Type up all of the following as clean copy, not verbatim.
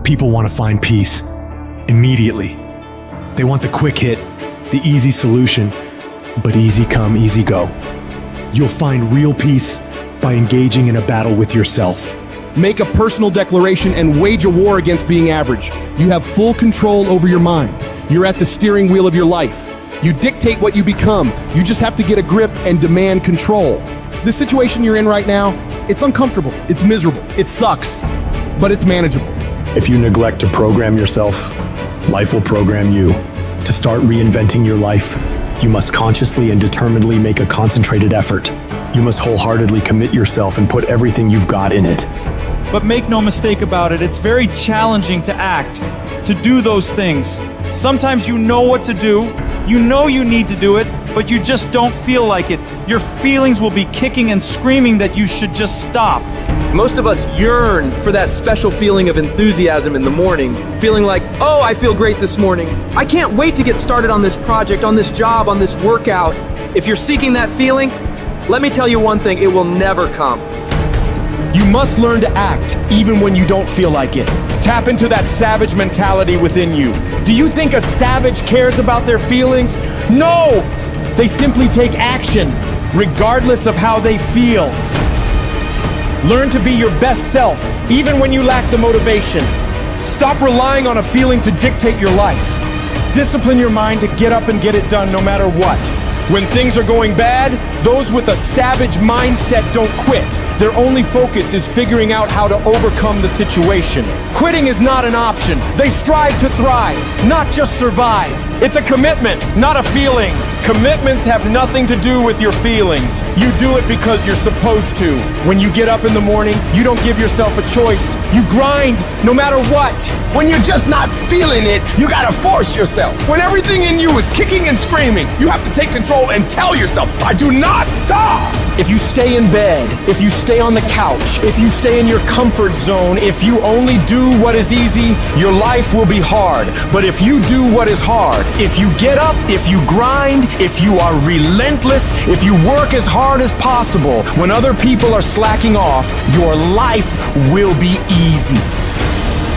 People want to find peace immediately. They want the quick hit, the easy solution, but easy come, easy go. You'll find real peace by engaging in a battle with yourself. Make a personal declaration and wage a war against being average. You have full control over your mind. You're at the steering wheel of your life. You dictate what you become. You just have to get a grip and demand control. The situation you're in right now, it's uncomfortable, it's miserable, it sucks, but it's manageable. If you neglect to program yourself, life will program you. To start reinventing your life, you must consciously and determinedly make a concentrated effort. You must wholeheartedly commit yourself and put everything you've got in it. But make no mistake about it, it's very challenging to act, to do those things. Sometimes you know what to do, you know you need to do it, but you just don't feel like it. Your feelings will be kicking and screaming that you should just stop. Most of us yearn for that special feeling of enthusiasm in the morning, feeling like, oh, I feel great this morning. I can't wait to get started on this project, on this job, on this workout. If you're seeking that feeling, let me tell you one thing, it will never come. You must learn to act even when you don't feel like it. Tap into that savage mentality within you. Do you think a savage cares about their feelings? No! They simply take action, regardless of how they feel. Learn to be your best self, even when you lack the motivation. Stop relying on a feeling to dictate your life. Discipline your mind to get up and get it done no matter what. When things are going bad, those with a savage mindset don't quit. Their only focus is figuring out how to overcome the situation. Quitting is not an option. They strive to thrive, not just survive. It's a commitment, not a feeling. Commitments have nothing to do with your feelings. You do it because you're supposed to. When you get up in the morning, you don't give yourself a choice. You grind no matter what. When you're just not feeling it, you gotta force yourself. When everything in you is kicking and screaming, you have to take control and tell yourself, I do not stop. If you stay in bed, if you stay on the couch, if you stay in your comfort zone, if you only do what is easy, your life will be hard. But if you do what is hard, if you get up, if you grind, if you are relentless, if you work as hard as possible, when other people are slacking off, your life will be easy.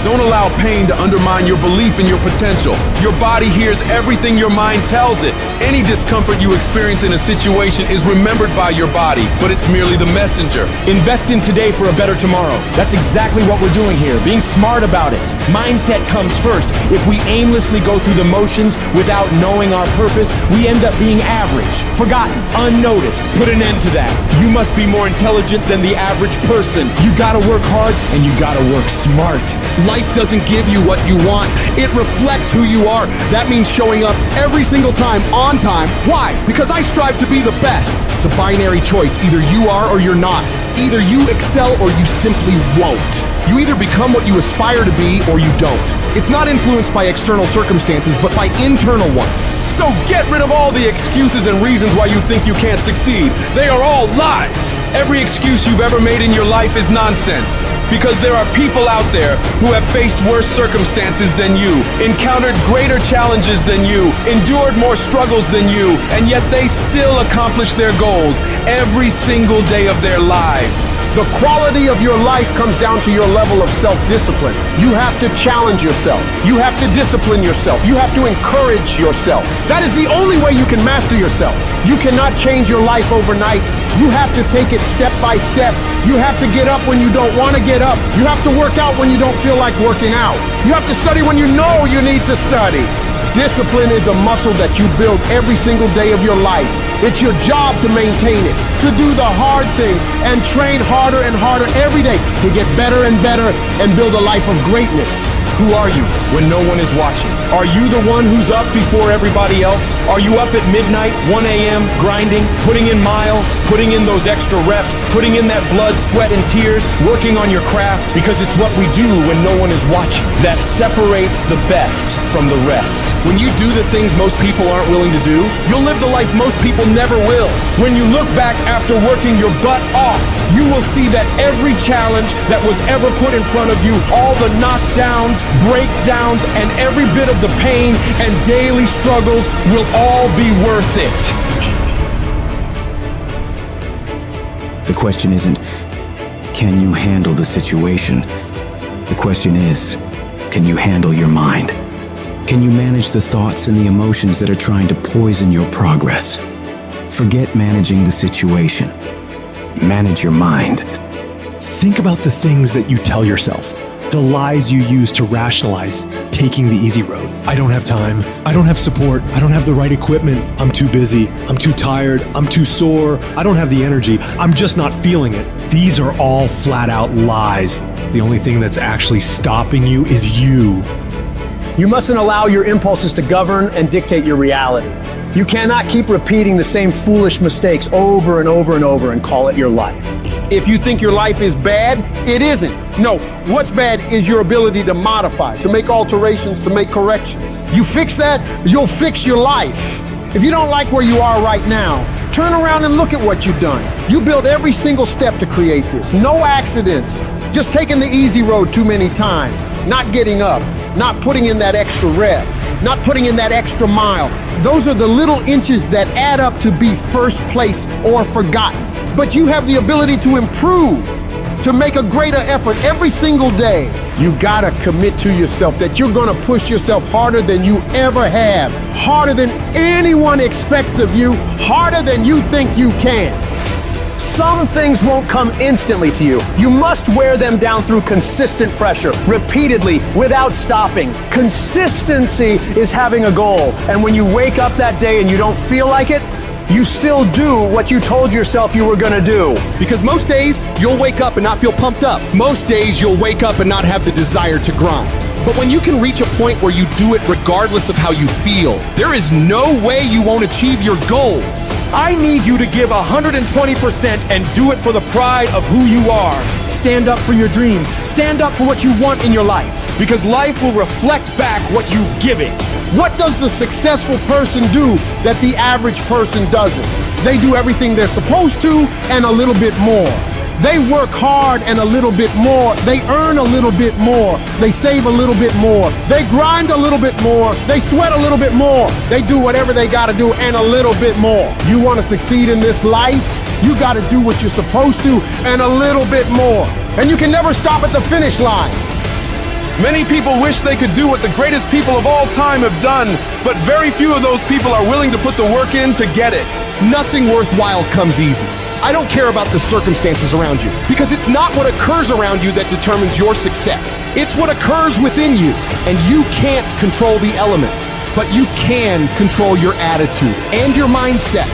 Don't allow pain to undermine your belief in your potential. Your body hears everything your mind tells it. Any discomfort you experience in a situation is remembered by your body, but it's merely the messenger. Invest in today for a better tomorrow. That's exactly what we're doing here, being smart about it. Mindset comes first. If we aimlessly go through the motions without knowing our purpose, we end up being average, forgotten, unnoticed. Put an end to that. You must be more intelligent than the average person. You gotta work hard and you gotta work smart. Life doesn't give you what you want. It reflects who you are. That means showing up every single time on time. Why? Because I strive to be the best. It's a binary choice. Either you are or you're not. Either you excel or you simply won't. You either become what you aspire to be or you don't. It's not influenced by external circumstances, but by internal ones. So get rid of all the excuses and reasons why you think you can't succeed. They are all lies. Every excuse you've ever made in your life is nonsense. Because there are people out there who have faced worse circumstances than you, encountered greater challenges than you, endured more struggles than you, and yet they still accomplish their goals every single day of their lives. The quality of your life comes down to your level of self-discipline. You have to challenge yourself. You have to discipline yourself. You have to encourage yourself. That is the only way you can master yourself. You cannot change your life overnight. You have to take it step by step. You have to get up when you don't want to get up. You have to work out when you don't feel like working out. You have to study when you know you need to study. Discipline is a muscle that you build every single day of your life. It's your job to maintain it, to do the hard things, and train harder and harder every day to get better and better and build a life of greatness. Who are you when no one is watching? Are you the one who's up before everybody else? Are you up at midnight, 1 a.m., grinding, putting in miles, putting in those extra reps, putting in that blood, sweat, and tears, working on your craft? Because it's what we do when no one is watching that separates the best from the rest. When you do the things most people aren't willing to do, you'll live the life most people never will. When you look back after working your butt off, you will see that every challenge that was ever put in front of you, all the knockdowns, breakdowns, and every bit of the pain and daily struggles will all be worth it. The question isn't, can you handle the situation? The question is, Can you handle your mind? Can you manage the thoughts and the emotions that are trying to poison your progress? Forget managing the situation. Manage your mind. Think about the things that you tell yourself, the lies you use to rationalize taking the easy road. I don't have time. I don't have support. I don't have the right equipment. I'm too busy. I'm too tired. I'm too sore. I don't have the energy. I'm just not feeling it. These are all flat out lies. The only thing that's actually stopping you is you. You mustn't allow your impulses to govern and dictate your reality. You cannot keep repeating the same foolish mistakes over and over and over and call it your life. If you think your life is bad, it isn't. No, what's bad is your ability to modify, to make alterations, to make corrections. You fix that, you'll fix your life. If you don't like where you are right now, turn around and look at what you've done. You built every single step to create this. No accidents. Just taking the easy road too many times. Not getting up. Not putting in that extra rep. Not putting in that extra mile. Those are the little inches that add up to be first place or forgotten. But you have the ability to improve, to make a greater effort every single day. You gotta commit to yourself that you're gonna push yourself harder than you ever have, harder than anyone expects of you, harder than you think you can. Some things won't come instantly to you. You must wear them down through consistent pressure, repeatedly, without stopping. Consistency is having a goal, and when you wake up that day and you don't feel like it, you still do what you told yourself you were gonna do. Because most days, you'll wake up and not feel pumped up. Most days, you'll wake up and not have the desire to grind. But when you can reach a point where you do it regardless of how you feel, there is no way you won't achieve your goals. I need you to give 120% and do it for the pride of who you are. Stand up for your dreams. Stand up for what you want in your life. Because life will reflect back what you give it. What does the successful person do that the average person doesn't? They do everything they're supposed to and a little bit more. They work hard and a little bit more. They earn a little bit more. They save a little bit more. They grind a little bit more. They sweat a little bit more. They do whatever they gotta do and a little bit more. You wanna succeed in this life? You gotta do what you're supposed to and a little bit more. And you can never stop at the finish line. Many people wish they could do what the greatest people of all time have done, but very few of those people are willing to put the work in to get it. Nothing worthwhile comes easy. I don't care about the circumstances around you, because it's not what occurs around you that determines your success. It's what occurs within you, and you can't control the elements, but you can control your attitude and your mindset.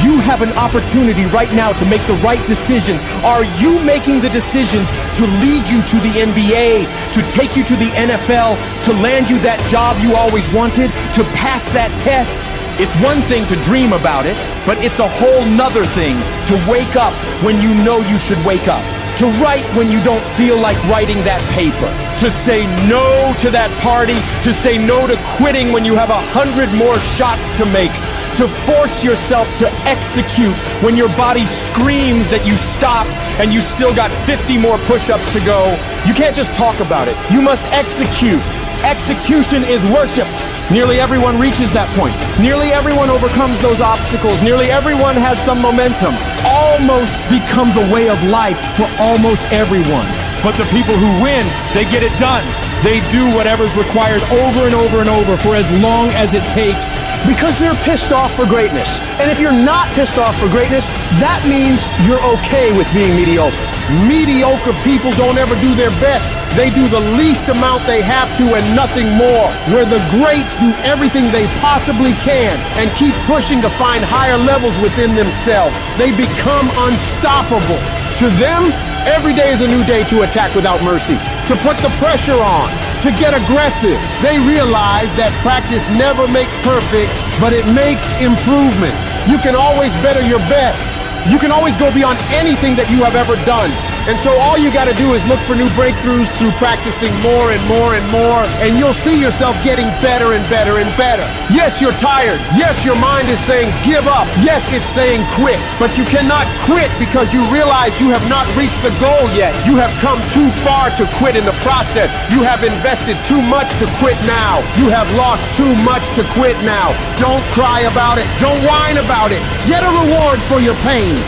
You have an opportunity right now to make the right decisions. Are you making the decisions to lead you to the NBA, to take you to the NFL, to land you that job you always wanted, to pass that test? It's one thing to dream about it, but it's a whole nother thing to wake up when you know you should wake up, to write when you don't feel like writing that paper, to say no to that party, to say no to quitting when you have 100 more shots to make, to force yourself to execute when your body screams that you stop and you still got 50 more push-ups to go. You can't just talk about it. You must execute. Execution is worshipped. Nearly everyone reaches that point. Nearly everyone overcomes those obstacles. Nearly everyone has some momentum. Almost becomes a way of life for almost everyone. But the people who win, they get it done. They do whatever's required over and over and over for as long as it takes. Because they're pissed off for greatness. And if you're not pissed off for greatness, that means you're okay with being mediocre. Mediocre people don't ever do their best. They do the least amount they have to and nothing more. Where the greats do everything they possibly can and keep pushing to find higher levels within themselves. They become unstoppable. To them, every day is a new day to attack without mercy, to put the pressure on, to get aggressive. They realize that practice never makes perfect, but it makes improvement. You can always better your best. You can always go beyond anything that you have ever done. And so all you gotta do is look for new breakthroughs through practicing more and more and more, and you'll see yourself getting better and better and better. Yes, you're tired. Yes, your mind is saying give up. Yes, it's saying quit. But you cannot quit because you realize you have not reached the goal yet. You have come too far to quit in the process. You have invested too much to quit now. You have lost too much to quit now. Don't cry about it. Don't whine about it. Get a reward for your pain.